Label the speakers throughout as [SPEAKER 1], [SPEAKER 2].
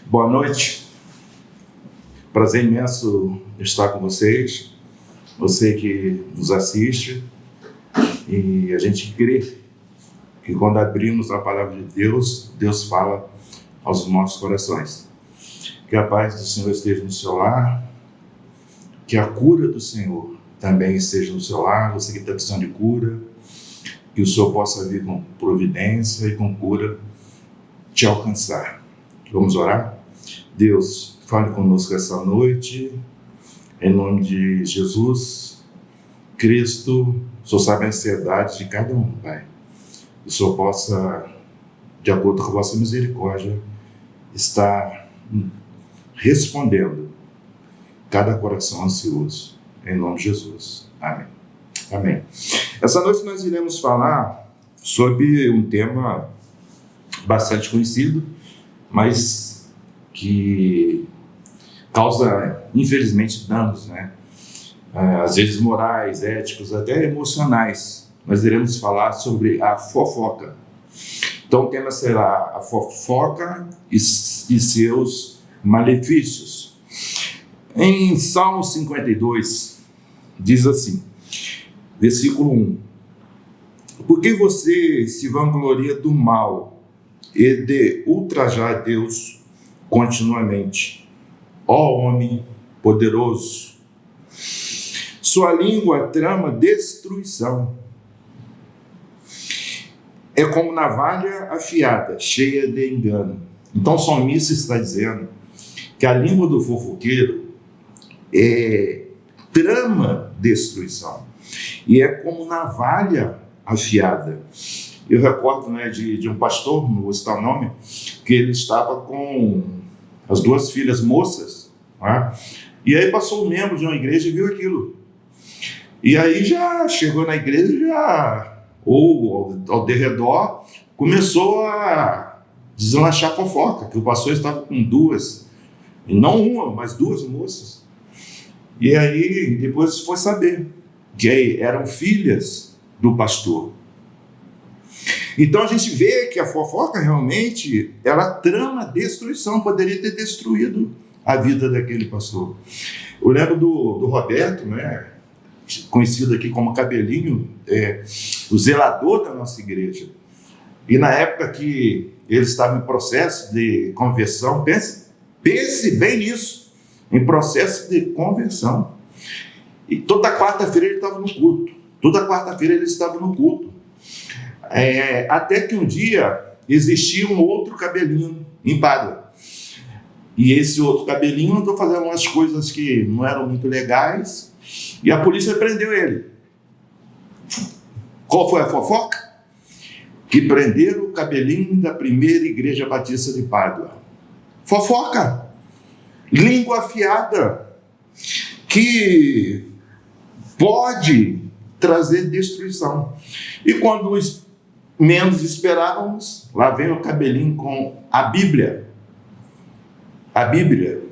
[SPEAKER 1] Boa noite, prazer imenso estar com vocês, você que nos assiste, e a gente crê que quando abrimos a palavra de Deus, Deus fala aos nossos corações. Que a paz do Senhor esteja no seu lar, que a cura do Senhor também esteja no seu lar, você que está precisando de cura, que o Senhor possa vir com providência e com cura te alcançar. Vamos orar? Deus, fale conosco essa noite, em nome de Jesus, Cristo. O Senhor sabe a ansiedade de cada um, Pai. Que o Senhor possa, de acordo com a vossa misericórdia, estar respondendo cada coração ansioso, em nome de Jesus. Amém. Amém. Essa noite nós iremos falar sobre um tema bastante conhecido, mas que causa, infelizmente, danos, né? Às vezes morais, éticos, até emocionais. Nós iremos falar sobre a fofoca. Então o tema será a fofoca e seus malefícios. Em Salmo 52, diz assim, versículo 1: Por que você se vangloria do mal e de ultrajar a Deus continuamente, ó homem poderoso? Sua língua trama destruição. É como navalha afiada, cheia de engano. Então o salmista está dizendo que a língua do fofoqueiro trama destruição. E é como navalha afiada. Eu recordo, né, de um pastor, não vou citar o nome, que ele estava com as duas filhas moças, né? E aí passou um membro de uma igreja e viu aquilo. E aí já chegou na igreja, ou ao derredor, começou a deslanchar fofoca, que o pastor estava com duas, e não uma, mas duas moças. E aí depois foi saber que eram filhas do pastor. Então a gente vê que a fofoca realmente, ela trama destruição, poderia ter destruído a vida daquele pastor. Eu lembro do Roberto, né, conhecido aqui como Cabelinho, o zelador da nossa igreja. E na época que ele estava em processo de conversão, pense bem nisso, em processo de conversão. E toda quarta-feira ele estava no culto. Toda quarta-feira ele estava no culto. Até que um dia existia um outro Cabelinho em Pádua. E esse outro Cabelinho andou fazendo umas coisas que não eram muito legais. E a polícia prendeu ele. Qual foi a fofoca? Que prenderam o Cabelinho da primeira igreja batista de Pádua. Fofoca. Língua afiada. Que pode trazer destruição. E quando menos esperávamos, lá vem o Cabelinho com a Bíblia. A Bíblia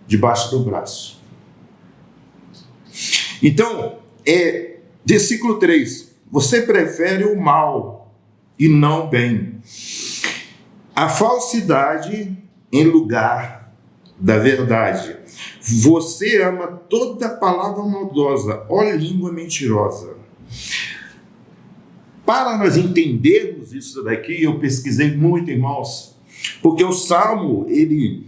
[SPEAKER 1] debaixo do braço. Então, versículo 3. Você prefere o mal e não o bem. A falsidade em lugar da verdade. Você ama toda palavra maldosa, ó língua mentirosa. Para nós entendermos isso daqui, eu pesquisei muito, irmãos, porque o Salmo, ele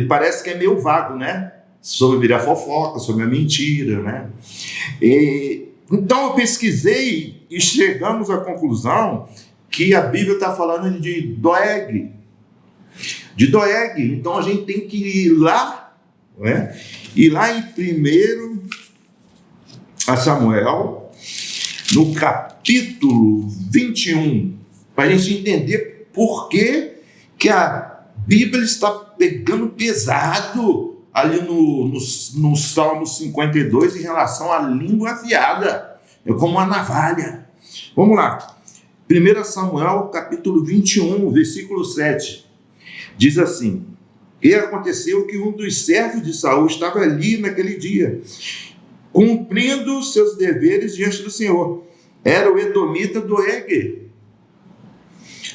[SPEAKER 1] parece que é meio vago, né? Sobre a fofoca, sobre a mentira, né? Então eu pesquisei e chegamos à conclusão que a Bíblia está falando de Doeg. De Doeg. Então a gente tem que ir lá, né? E lá em 1 Samuel, no capítulo 21, para a gente entender por que a Bíblia está pegando pesado ali no Salmo 52 em relação à língua afiada. É como uma navalha. Vamos lá. 1 Samuel, capítulo 21, versículo 7. Diz assim: E aconteceu que um dos servos de Saul estava ali naquele dia, cumprindo seus deveres diante do Senhor. Era o edomita Doeg.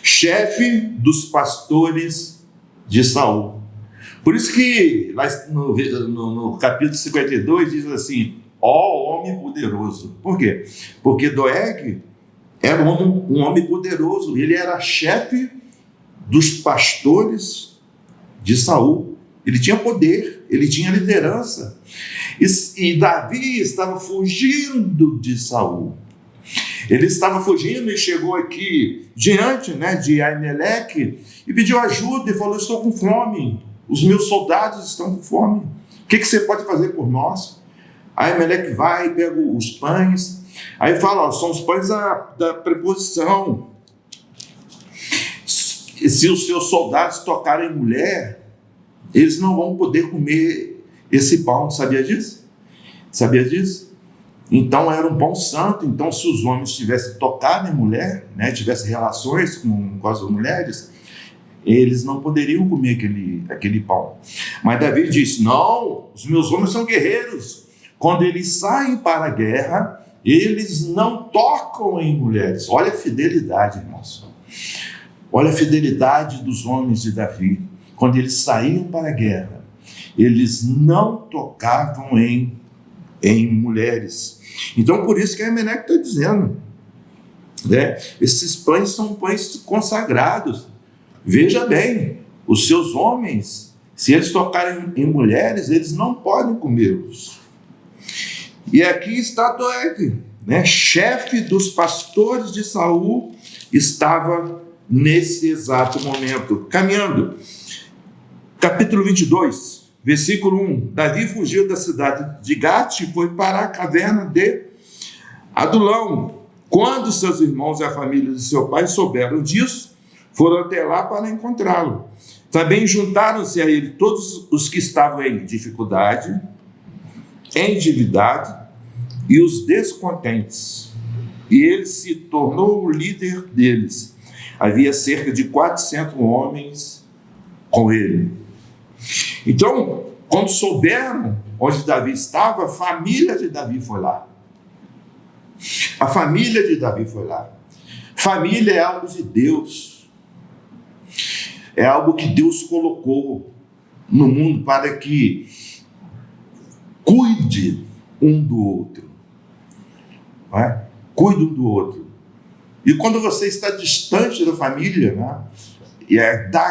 [SPEAKER 1] chefe dos pastores de Saul. Por isso que lá no capítulo 52 diz assim, ó homem poderoso. Por quê? Porque Doeg era um homem poderoso, ele era chefe dos pastores de Saul. Ele tinha poder, ele tinha liderança. E Davi estava fugindo de Saul. Ele estava fugindo e chegou aqui diante, de Aimeleque e pediu ajuda e falou, estou com fome, os meus soldados estão com fome. O que você pode fazer por nós? Aimeleque vai e pega os pães, aí fala, são os pães da preposição. Se os seus soldados tocarem mulher, eles não vão poder comer esse pão. Sabia disso? Sabia disso? Então era um pão santo. Então se os homens tivessem tocado em mulher, tivessem relações com as mulheres, eles não poderiam comer aquele pão. Mas Davi disse, não, os meus homens são guerreiros. Quando eles saem para a guerra, eles não tocam em mulheres. Olha a fidelidade, irmãos. Olha a fidelidade dos homens de Davi. Quando eles saíam para a guerra, eles não tocavam em mulheres. Então, por isso que a Aimeleque está dizendo, esses pães são pães consagrados. Veja bem, os seus homens, se eles tocarem em mulheres, eles não podem comê-los. E aqui está Doeg, chefe dos pastores de Saul, estava nesse exato momento, caminhando. Capítulo 22, versículo 1. Davi fugiu da cidade de Gate e foi para a caverna de Adulão. Quando seus irmãos e a família de seu pai souberam disso, foram até lá para encontrá-lo. Também juntaram-se a ele todos os que estavam em dificuldade, endividado e os descontentes. E ele se tornou o líder deles. Havia cerca de 400 homens com ele. Então, quando souberam onde Davi estava, a família de Davi foi lá. A família de Davi foi lá. Família é algo de Deus. É algo que Deus colocou no mundo para que cuide um do outro. Cuide um do outro. E quando você está distante da família, dá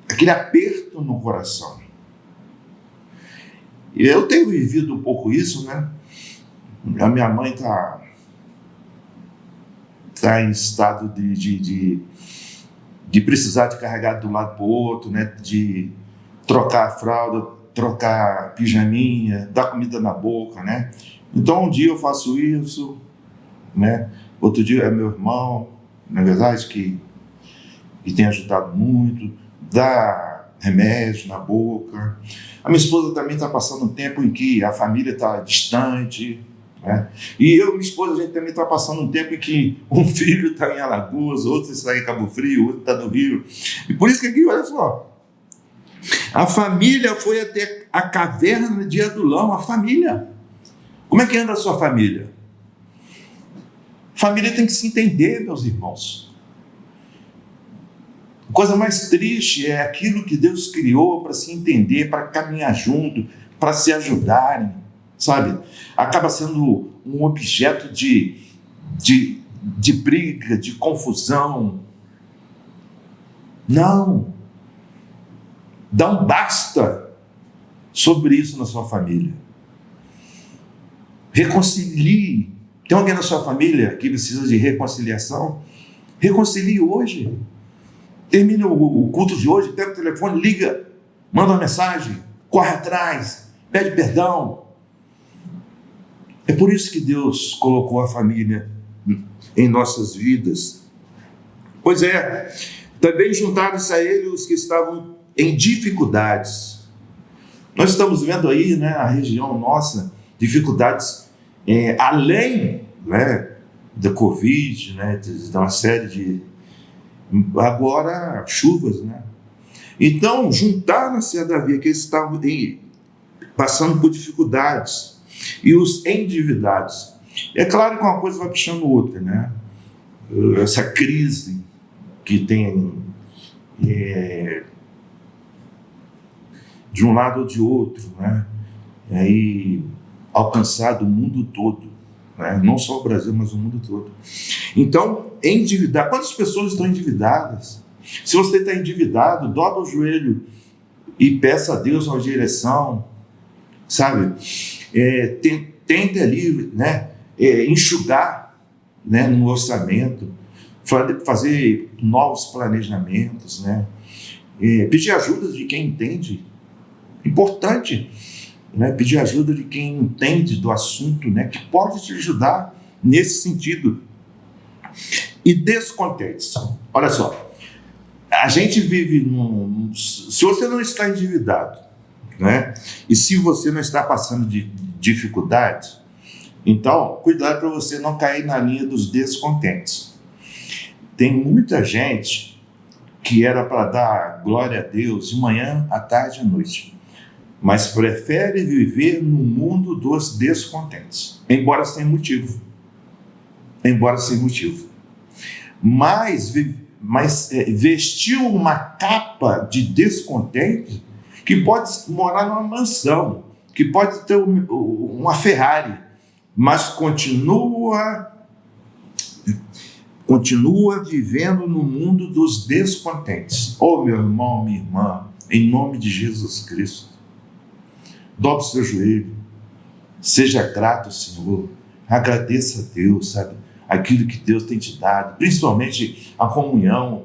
[SPEAKER 1] aquele aperto no coração. E eu tenho vivido um pouco isso, A minha mãe está em estado de precisar de carregar de um lado para o outro, de trocar a fralda, trocar pijaminha, dar comida na boca, Então um dia eu faço isso, Outro dia é meu irmão, na verdade, que tem ajudado muito, dá remédio na boca. A minha esposa também está passando um tempo em que a família está distante, E eu e minha esposa, a gente também está passando um tempo em que um filho está em Alagoas, outro está em Cabo Frio, outro está no Rio. E por isso que aqui, olha só, a família foi até a caverna de Adulão, a família. Como é que anda a sua família? Família tem que se entender, meus irmãos. A coisa mais triste é aquilo que Deus criou para se entender, para caminhar junto, para se ajudarem, sabe? Acaba sendo um objeto de briga, de confusão. Não. Dá um basta sobre isso na sua família. Reconcilie. Tem alguém na sua família que precisa de reconciliação? Reconcilie hoje. Termine o culto de hoje, pega o telefone, liga, manda uma mensagem, corre atrás, pede perdão. É por isso que Deus colocou a família em nossas vidas. Pois é, também juntaram-se a ele os que estavam em dificuldades. Nós estamos vendo aí, a região nossa, dificuldades além da Covid, de uma série de... Agora, chuvas, Então, juntaram-se a Davi, que eles estavam passando por dificuldades, e os endividados. É claro que uma coisa vai puxando outra, essa crise que tem de um lado ou de outro, né? E alcançado o mundo todo, né? Não só o Brasil, mas o mundo todo. Então, endividar. Quantas pessoas estão endividadas? Se você está endividado, dobra o joelho e peça a Deus uma direção, sabe? Tente ali, né? Enxugar, né? No orçamento, fazer novos planejamentos, né? Pedir ajuda de quem entende. Importante, né? Pedir ajuda de quem entende do assunto, né? Que pode te ajudar nesse sentido. E descontentes. Olha só, a gente vive se você não está endividado, né? E se você não está passando de dificuldades, então cuidado para você não cair na linha dos descontentes. Tem muita gente que era para dar glória a Deus de manhã, à tarde e à noite, mas prefere viver no mundo dos descontentes, embora sem motivo. Mas vestiu uma capa de descontente que pode morar numa mansão, que pode ter uma Ferrari, mas continua vivendo no mundo dos descontentes. Oh, meu irmão, minha irmã, em nome de Jesus Cristo, dobre seu joelho, seja grato ao Senhor, agradeça a Deus, sabe? Aquilo que Deus tem te dado, principalmente a comunhão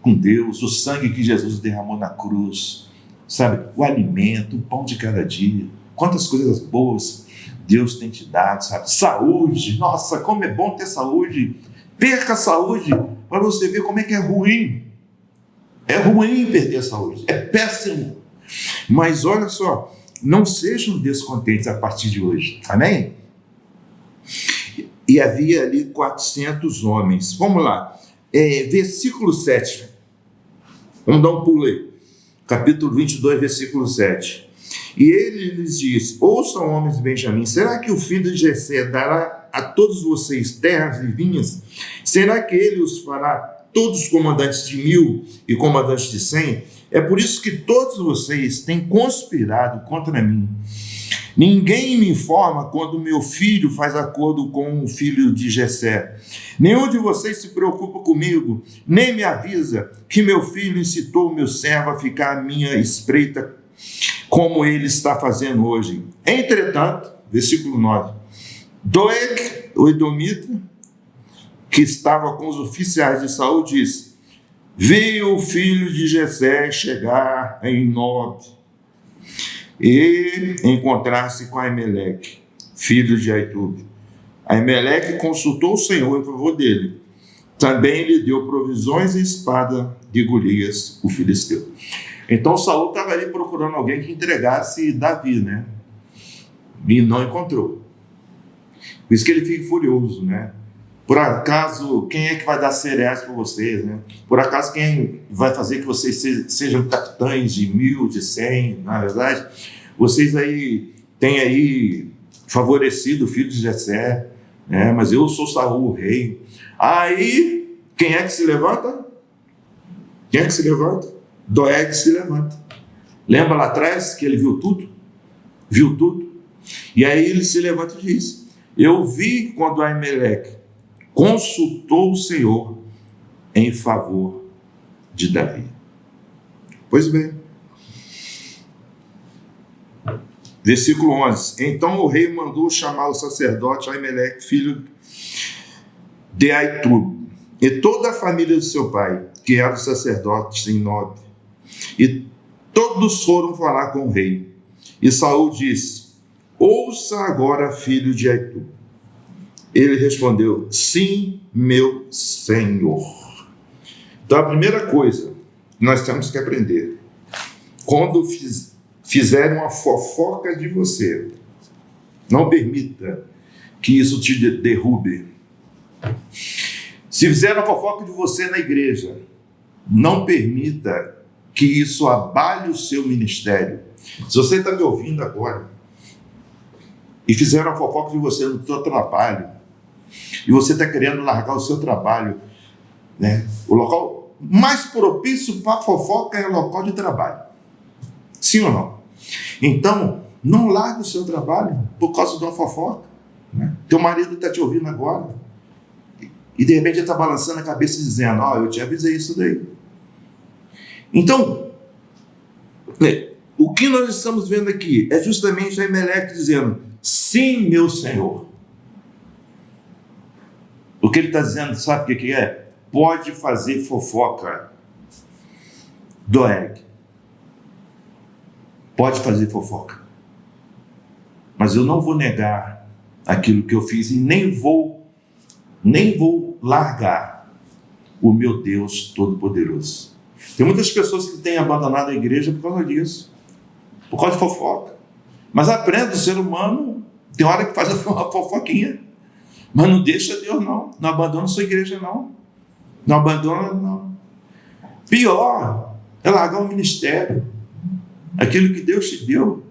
[SPEAKER 1] com Deus, o sangue que Jesus derramou na cruz, sabe? O alimento, o pão de cada dia, quantas coisas boas Deus tem te dado, sabe? Saúde, nossa, como é bom ter saúde. Perca a saúde para você ver como é que é ruim. É ruim perder a saúde, é péssimo. Mas olha só, não sejam descontentes a partir de hoje, amém? E havia ali 400 homens. Vamos lá, versículo 7. Vamos dar um pulo aí. Capítulo 22, versículo 7. E ele lhes disse: ouçam, homens de Benjamim, será que o filho de Jessé dará a todos vocês terras e vinhas? Será que ele os fará todos comandantes de 1000 e comandantes de 100? É por isso que todos vocês têm conspirado contra mim. Ninguém me informa quando meu filho faz acordo com o filho de Jessé. Nenhum de vocês se preocupa comigo, nem me avisa que meu filho incitou o meu servo a ficar à minha espreita, como ele está fazendo hoje. Entretanto, versículo 9, Doeg, o edomita, que estava com os oficiais de Saul, disse: veio o filho de Jessé chegar em Nob e encontrar-se com Aimeleque, filho de Aitube. Aimeleque consultou o Senhor em favor dele. Também lhe deu provisões e espada de Golias, o filisteu. Então Saul estava ali procurando alguém que entregasse Davi, né? E não encontrou. Por isso que ele fica furioso, né? Por acaso, quem é que vai dar cereais para vocês, né? Por acaso, quem vai fazer que vocês sejam capitães de 1000, de 100, na verdade? Vocês aí têm aí favorecido o filho de Jessé, né? Mas eu sou Saul, o rei. Aí, quem é que se levanta? Quem é que se levanta? Doeg se levanta. Lembra lá atrás que ele viu tudo? Viu tudo. E aí ele se levanta e diz: eu vi quando Aimeleque consultou o Senhor em favor de Davi. Pois bem. Versículo 11. Então o rei mandou chamar o sacerdote Aimeleque, filho de Aitube, e toda a família do seu pai, que era o sacerdote em Nob. E todos foram falar com o rei. E Saul disse: ouça agora, filho de Aitube. Ele respondeu: sim, meu senhor. Então a primeira coisa que nós temos que aprender: quando fizerem uma fofoca de você, não permita que isso te derrube. Se fizeram uma fofoca de você na igreja, não permita que isso abale o seu ministério. Se você está me ouvindo agora e fizeram uma fofoca de você no seu trabalho, E você está querendo largar o seu trabalho, né? O local mais propício para fofoca é o local de trabalho. Sim ou não? Então, não largue o seu trabalho por causa de uma fofoca, né? Teu marido está te ouvindo agora e de repente ele está balançando a cabeça dizendo: eu te avisei isso daí. Então, o que nós estamos vendo aqui é justamente Aimeleque dizendo: sim, meu Senhor. O que ele está dizendo, sabe o que é? Pode fazer fofoca, Doeg. Pode fazer fofoca. Mas eu não vou negar aquilo que eu fiz e nem vou largar o meu Deus Todo-Poderoso. Tem muitas pessoas que têm abandonado a igreja por causa disso, por causa de fofoca. Mas aprenda, o ser humano tem hora que faz uma fofoquinha, mas não deixa Deus não abandona sua igreja não abandona não. Pior é largar o ministério, aquilo que Deus te deu,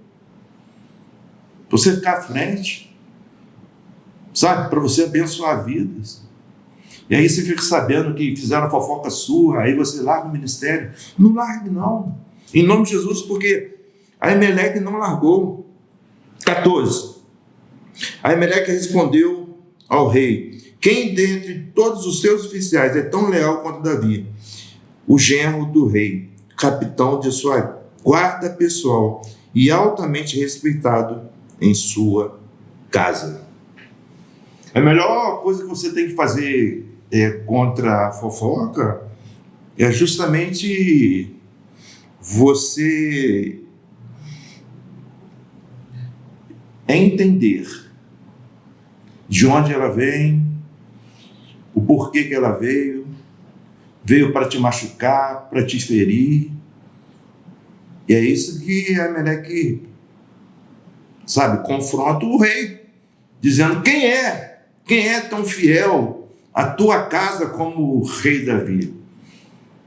[SPEAKER 1] para você ficar à frente, sabe, para você abençoar vidas. E aí você fica sabendo que fizeram fofoca sua, aí você larga o ministério. Não largue não, em nome de Jesus, porque Aimeleque não largou. 14. Aimeleque respondeu ao rei: quem dentre todos os seus oficiais é tão leal quanto Davi, o genro do rei, capitão de sua guarda pessoal e altamente respeitado em sua casa? A melhor coisa que você tem que fazer contra a fofoca é justamente você entender de onde ela vem, o porquê que ela veio para te machucar, para te ferir. E é isso que Aimeleque, sabe, confronta o rei, dizendo: quem é tão fiel à tua casa como o rei Davi?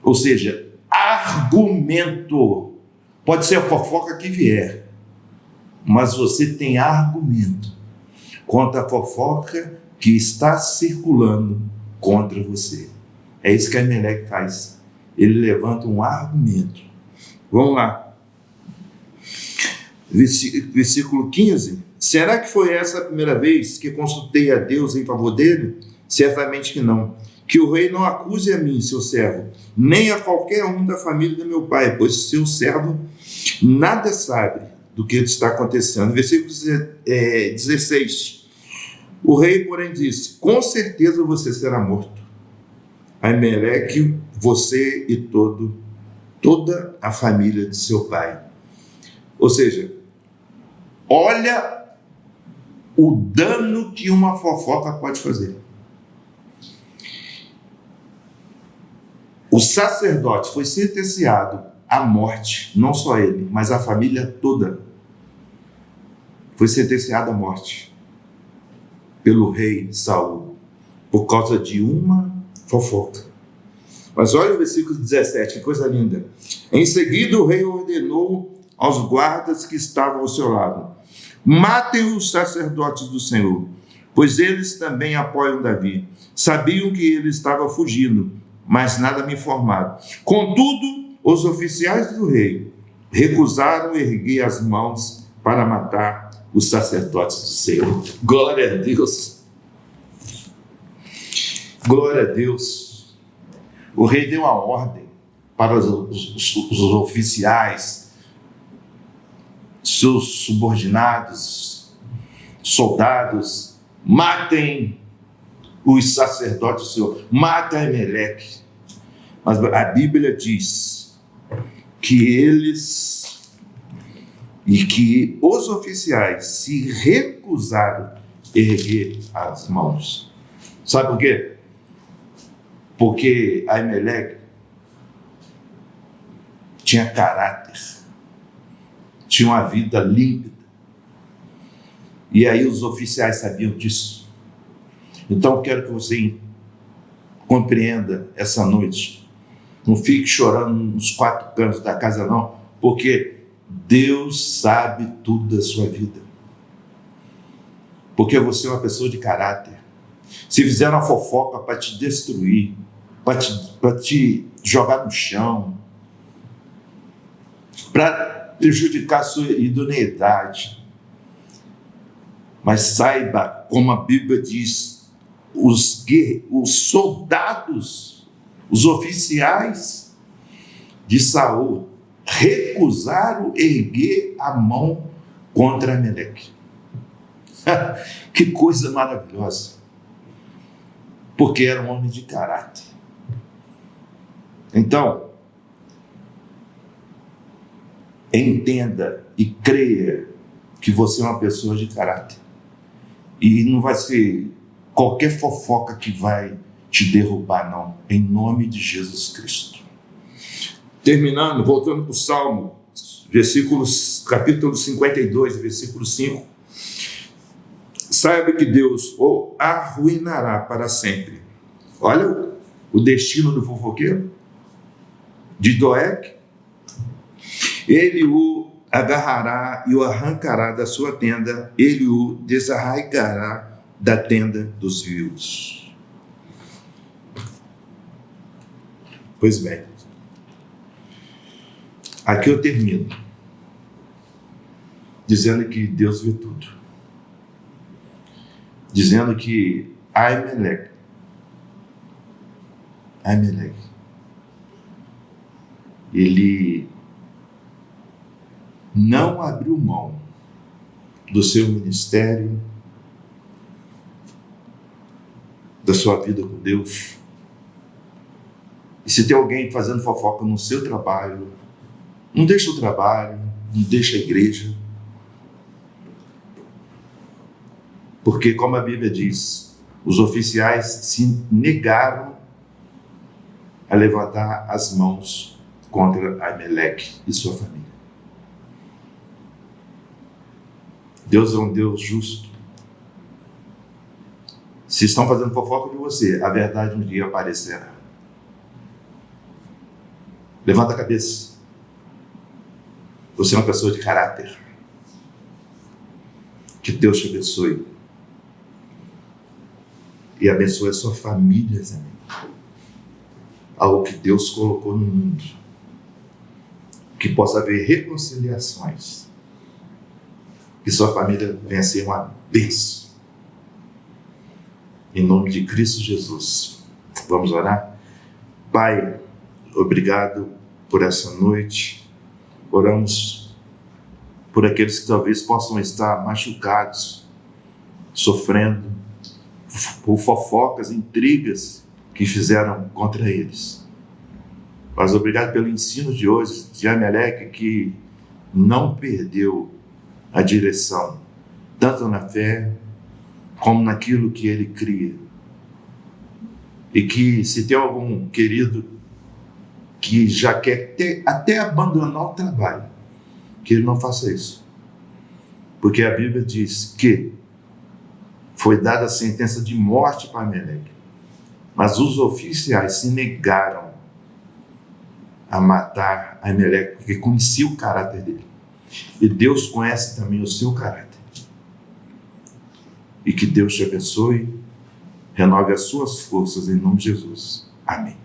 [SPEAKER 1] Ou seja, argumento. Pode ser a fofoca que vier, mas você tem argumento contra a fofoca que está circulando contra você. É isso que Aimeleque faz. Ele levanta um argumento. Vamos lá. Versículo 15. Será que foi essa a primeira vez que consultei a Deus em favor dele? Certamente que não. Que o rei não acuse a mim, seu servo, nem a qualquer um da família do meu pai, pois seu servo nada sabe do que está acontecendo. Versículo 16. O rei, porém, disse: com certeza você será morto, Aimeleque, você e toda a família de seu pai. Ou seja, olha o dano que uma fofoca pode fazer. O sacerdote foi sentenciado à morte, não só ele, mas a família toda foi sentenciada à morte pelo rei Saul, por causa de uma fofoca. Mas olha o versículo 17, que coisa linda. Em seguida o rei ordenou aos guardas que estavam ao seu lado: matem os sacerdotes do Senhor, pois eles também apoiam Davi. Sabiam que ele estava fugindo, mas nada me informaram. Contudo, os oficiais do rei recusaram erguer as mãos para matar os sacerdotes do Senhor. Glória a Deus. Glória a Deus. O rei deu a ordem para os oficiais, seus subordinados, soldados: matem os sacerdotes do Senhor, matem Aimeleque. Mas a Bíblia diz que os oficiais se recusaram a erguer as mãos. Sabe por quê? Porque Aimeleque tinha caráter, tinha uma vida límpida, e aí os oficiais sabiam disso. Então eu quero que você compreenda essa noite. Não fique chorando nos quatro cantos da casa não, porque Deus sabe tudo da sua vida. Porque você é uma pessoa de caráter. se fizeram a fofoca para te destruir, para te jogar no chão, para prejudicar a sua idoneidade. Mas saiba, como a Bíblia diz, os soldados, os oficiais de Saul recusaram erguer a mão contra Ameleque. Que coisa maravilhosa! Porque era um homem de caráter. Então, entenda e creia que você é uma pessoa de caráter. E não vai ser qualquer fofoca que vai te derrubar, não. Em nome de Jesus Cristo. Terminando, voltando para o Salmo, capítulo 52, versículo 5. Saiba que Deus o arruinará para sempre. Olha o destino do fofoqueiro, de Doeg. Ele o agarrará e o arrancará da sua tenda, ele o desarraigará da tenda dos vivos. Pois bem, aqui eu termino dizendo que Deus vê tudo, dizendo que Ameleque, ele não abriu mão do seu ministério, da sua vida com Deus. E se tem alguém fazendo fofoca no seu trabalho, não deixa o trabalho, não deixa a igreja. Porque, como a Bíblia diz, os oficiais se negaram a levantar as mãos contra Ameleque e sua família. Deus é um Deus justo. Se estão fazendo fofoca de você, a verdade um dia aparecerá. Levanta a cabeça. Você é uma pessoa de caráter. Que Deus te abençoe. E abençoe a sua família também. Algo que Deus colocou no mundo. Que possa haver reconciliações. Que sua família venha a ser uma bênção. Em nome de Cristo Jesus. Vamos orar? Pai, obrigado por essa noite. Oramos por aqueles que talvez possam estar machucados, sofrendo por fofocas, intrigas que fizeram contra eles. Mas obrigado pelo ensino de hoje de Ameleque, que não perdeu a direção, tanto na fé como naquilo que ele cria. E que se tem algum querido que já quer até abandonar o trabalho, que ele não faça isso. Porque a Bíblia diz que foi dada a sentença de morte para Ameleque, mas os oficiais se negaram a matar Ameleque, porque conhecia o caráter dele. E Deus conhece também o seu caráter. E que Deus te abençoe, renove as suas forças em nome de Jesus. Amém.